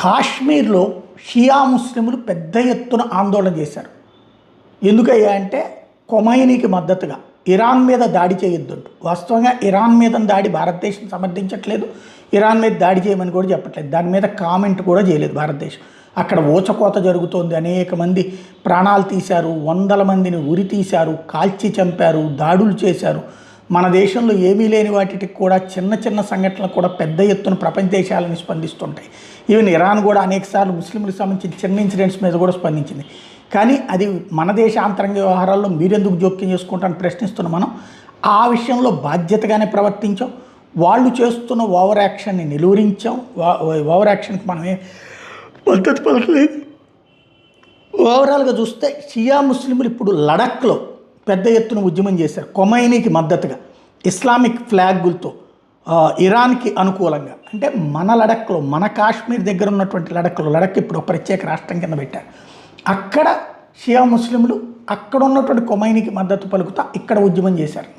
కాశ్మీర్లో షియా ముస్లింలు పెద్ద ఎత్తున ఆందోళన చేశారు. ఎందుకయ్యా అంటే ఖొమైనీకి మద్దతుగా ఇరాన్ మీద దాడి చేయొద్దంటూ. వాస్తవంగా ఇరాన్ మీద దాడి భారతదేశం సమర్థించట్లేదు, ఇరాన్ మీద దాడి చేయమని కూడా చెప్పట్లేదు, దాని మీద కామెంట్ కూడా చేయలేదు భారతదేశం. అక్కడ ఊచకోత జరుగుతోంది, అనేక మంది ప్రాణాలు తీశారు, వందల మందిని ఉరి తీశారు, కాల్చి చంపారు, దాడులు చేశారు. మన దేశంలో ఏమీ లేని వాటికి కూడా చిన్న చిన్న సంఘటనలు కూడా పెద్ద ఎత్తున ప్రపంచ దేశాలను స్పందిస్తుంటాయి. ఈవెన్ ఇరాన్ కూడా అనేకసార్లు ముస్లింలకు సంబంధించిన చిన్న ఇన్సిడెంట్స్ మీద కూడా స్పందించింది. కానీ అది మన దేశ ఆంతరంగ వ్యవహారాల్లో మీరెందుకు జోక్యం చేసుకుంటారని ప్రశ్నిస్తున్నాం. మనం ఆ విషయంలో బాధ్యతగానే ప్రవర్తించాం. వాళ్ళు చేస్తున్న ఓవర్ యాక్షన్ని నిలువరించాం. ఓవర్ యాక్షన్కి మనమే మద్దతు పలకలేదు. ఓవరాల్గా చూస్తే షియా ముస్లింలు ఇప్పుడు లడఖ్లో పెద్ద ఎత్తున ఉద్యమం చేశారు ఖొమైనీకి మద్దతుగా, ఇస్లామిక్ ఫ్లాగులతో, ఇరాన్కి అనుకూలంగా. అంటే మన లడఖ్లో, మన కాశ్మీర్ దగ్గర ఉన్నటువంటి లడఖ్ ఇప్పుడు ఒక ప్రత్యేక రాష్ట్రం కింద పెట్టారు. అక్కడ షియా ముస్లింలు అక్కడ ఉన్నటువంటి ఖొమైనీకి మద్దతు పలుకుతా ఇక్కడ ఉద్యమం చేశారు.